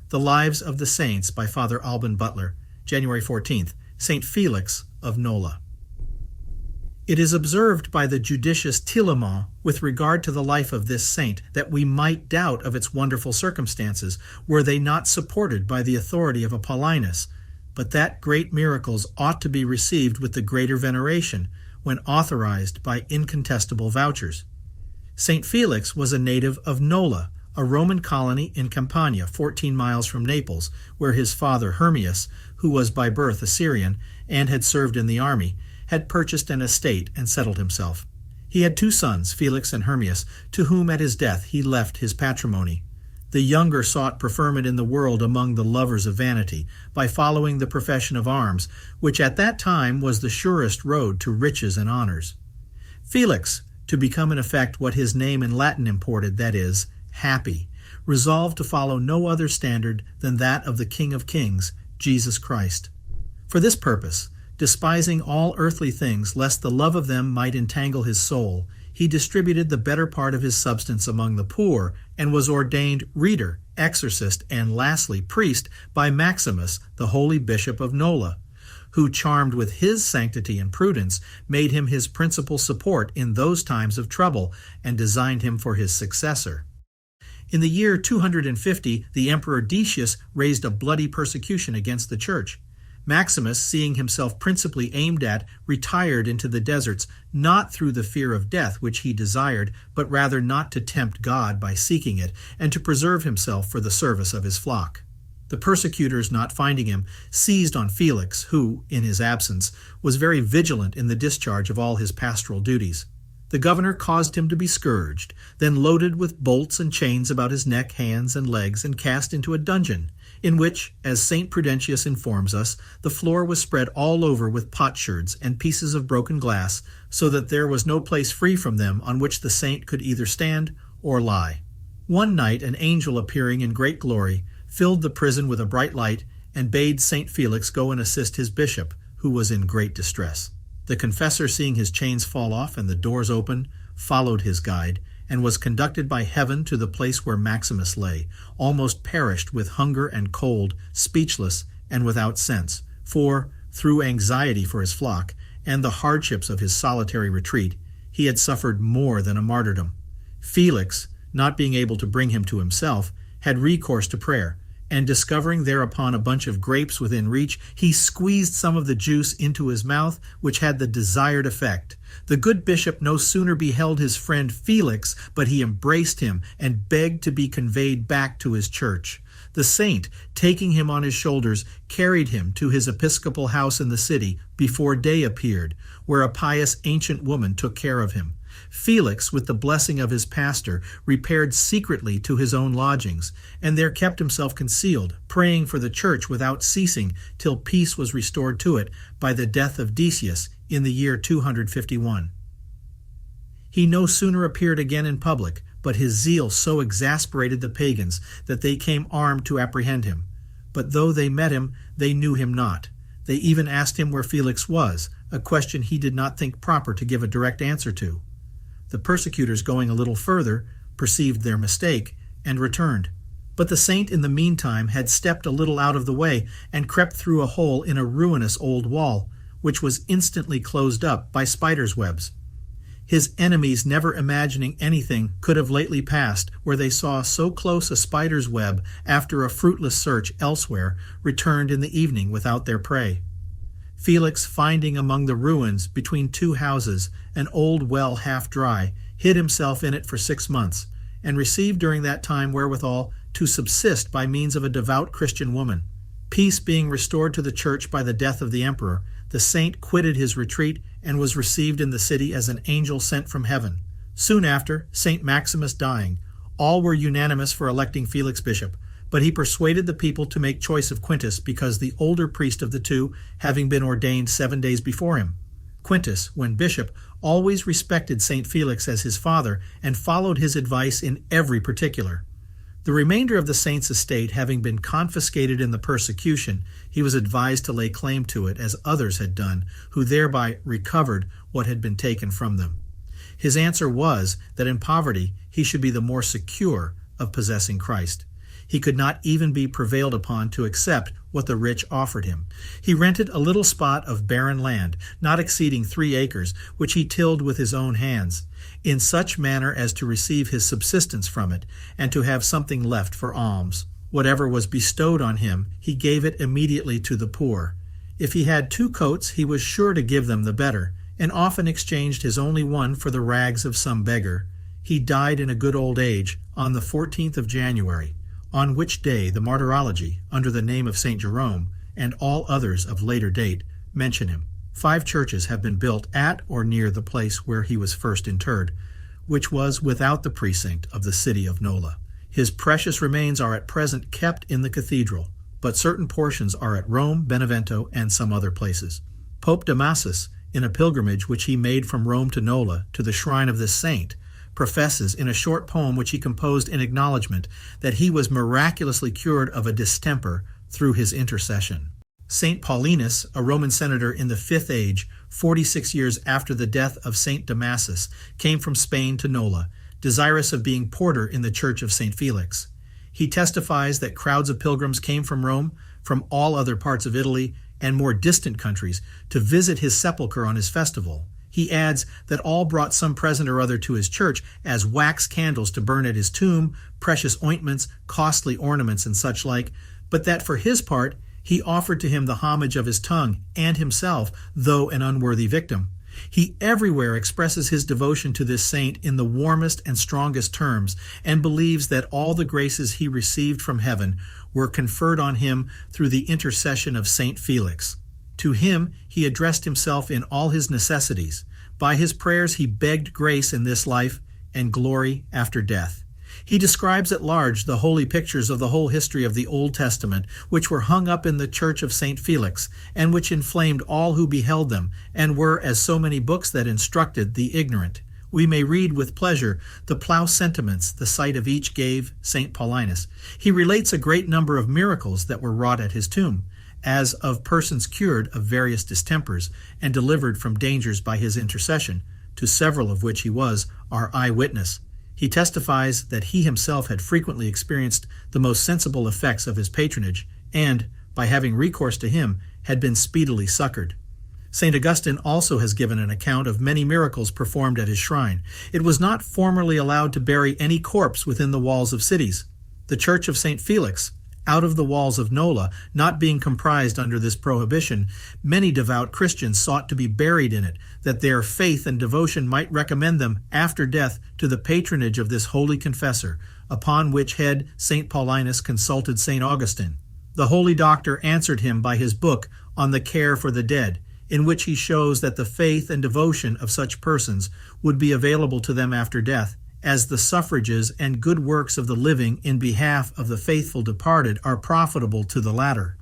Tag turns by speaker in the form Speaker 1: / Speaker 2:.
Speaker 1: The Lives of the Saints by Father Alban, Butler, January 14th, St. Felix of Nola. It is observed by the judicious Tillemont with regard to the life of this saint that we might doubt of its wonderful circumstances were they not supported by the authority of a Paulinus, but that great miracles ought to be received with the greater veneration when authorized by incontestable vouchers. St. Felix was a native of Nola, a Roman colony in Campania, 14 miles from Naples, where his father Hermias, who was by birth a Syrian and had served in the army, had purchased an estate and settled himself. He had 2 sons, Felix and Hermias, to whom at his death he left his patrimony. The younger sought preferment in the world among the lovers of vanity by following the profession of arms, which at that time was the surest road to riches and honors. Felix, to become in effect what his name in Latin imported, that is, happy, resolved to follow no other standard than that of the King of Kings, Jesus Christ. For this purpose, despising all earthly things, lest the love of them might entangle his soul, he distributed the better part of his substance among the poor, and was ordained reader, exorcist, and lastly priest by Maximus, the holy bishop of Nola, who, charmed with his sanctity and prudence, made him his principal support in those times of trouble, and designed him for his successor. In the year 250, the Emperor Decius raised a bloody persecution against the Church. Maximus, seeing himself principally aimed at, retired into the deserts, not through the fear of death which he desired, but rather not to tempt God by seeking it, and to preserve himself for the service of his flock. The persecutors, not finding him, seized on Felix, who, in his absence, was very vigilant in the discharge of all his pastoral duties. The governor caused him to be scourged, then loaded with bolts and chains about his neck, hands, and legs, and cast into a dungeon, in which, as St. Prudentius informs us, the floor was spread all over with potsherds and pieces of broken glass, so that there was no place free from them on which the saint could either stand or lie. One night an angel appearing in great glory filled the prison with a bright light, and bade St. Felix go and assist his bishop, who was in great distress. The confessor, seeing his chains fall off and the doors open, followed his guide, and was conducted by heaven to the place where Maximus lay, almost perished with hunger and cold, speechless and without sense, for, through anxiety for his flock, and the hardships of his solitary retreat, he had suffered more than a martyrdom. Felix, not being able to bring him to himself, had recourse to prayer, and discovering thereupon a bunch of grapes within reach, he squeezed some of the juice into his mouth, which had the desired effect. The good bishop no sooner beheld his friend Felix, but he embraced him and begged to be conveyed back to his church. The saint, taking him on his shoulders, carried him to his episcopal house in the city before day appeared, where a pious ancient woman took care of him. Felix, with the blessing of his pastor, repaired secretly to his own lodgings, and there kept himself concealed, praying for the church without ceasing, till peace was restored to it by the death of Decius in the year 251. He no sooner appeared again in public, but his zeal so exasperated the pagans that they came armed to apprehend him. But though they met him, they knew him not. They even asked him where Felix was, a question he did not think proper to give a direct answer to. The persecutors, going a little further, perceived their mistake, and returned. But the saint in the meantime had stepped a little out of the way, and crept through a hole in a ruinous old wall, which was instantly closed up by spiders' webs. His enemies, never imagining anything could have lately passed where they saw so close a spider's web after a fruitless search elsewhere, returned in the evening without their prey. Felix, finding among the ruins between 2 houses an old well half dry, hid himself in it for 6 months, and received during that time wherewithal to subsist by means of a devout Christian woman. Peace being restored to the church by the death of the emperor, the saint quitted his retreat and was received in the city as an angel sent from heaven. Soon after, St. Maximus dying, all were unanimous for electing Felix bishop, but he persuaded the people to make choice of Quintus because the older priest of the 2 having been ordained 7 days before him. Quintus, when bishop, always respected St. Felix as his father and followed his advice in every particular. The remainder of the saint's estate having been confiscated in the persecution, he was advised to lay claim to it as others had done, who thereby recovered what had been taken from them. His answer was that in poverty he should be the more secure of possessing Christ. He could not even be prevailed upon to accept what the rich offered him. He rented a little spot of barren land, not exceeding 3 acres, which he tilled with his own hands, in such manner as to receive his subsistence from it, and to have something left for alms. Whatever was bestowed on him, he gave it immediately to the poor. If he had 2 coats, he was sure to give them the better, and often exchanged his only one for the rags of some beggar. He died in a good old age, on the 14th of January, on which day the Martyrology, under the name of St. Jerome, and all others of later date, mention him. 5 churches have been built at or near the place where he was first interred, which was without the precinct of the city of Nola. His precious remains are at present kept in the cathedral, but certain portions are at Rome, Benevento, and some other places. Pope Damasus, in a pilgrimage which he made from Rome to Nola to the shrine of this saint, professes in a short poem which he composed in acknowledgment that he was miraculously cured of a distemper through his intercession. St. Paulinus, a Roman senator in the 5th age, 46 years after the death of St. Damasus, came from Spain to Nola, desirous of being porter in the church of St. Felix. He testifies that crowds of pilgrims came from Rome, from all other parts of Italy, and more distant countries to visit his sepulchre on his festival. He adds that all brought some present or other to his church as wax candles to burn at his tomb, precious ointments, costly ornaments, and such like, but that for his part he offered to him the homage of his tongue and himself, though an unworthy victim. He everywhere expresses his devotion to this saint in the warmest and strongest terms, and believes that all the graces he received from heaven were conferred on him through the intercession of St. Felix. To him he addressed himself in all his necessities. By his prayers he begged grace in this life and glory after death. He describes at large the holy pictures of the whole history of the Old Testament, which were hung up in the church of St. Felix, and which inflamed all who beheld them, and were as so many books that instructed the ignorant. We may read with pleasure the plough sentiments the sight of each gave St. Paulinus. He relates a great number of miracles that were wrought at his tomb, as of persons cured of various distempers and delivered from dangers by his intercession, to several of which he was our eyewitness. He testifies that he himself had frequently experienced the most sensible effects of his patronage, and, by having recourse to him, had been speedily succored. St. Augustine also has given an account of many miracles performed at his shrine. It was not formerly allowed to bury any corpse within the walls of cities. The church of St. Felix, out of the walls of Nola, not being comprised under this prohibition, many devout Christians sought to be buried in it, that their faith and devotion might recommend them after death to the patronage of this holy confessor, upon which head St. Paulinus consulted St. Augustine. The holy doctor answered him by his book on the care for the dead, in which he shows that the faith and devotion of such persons would be available to them after death, as the suffrages and good works of the living in behalf of the faithful departed are profitable to the latter.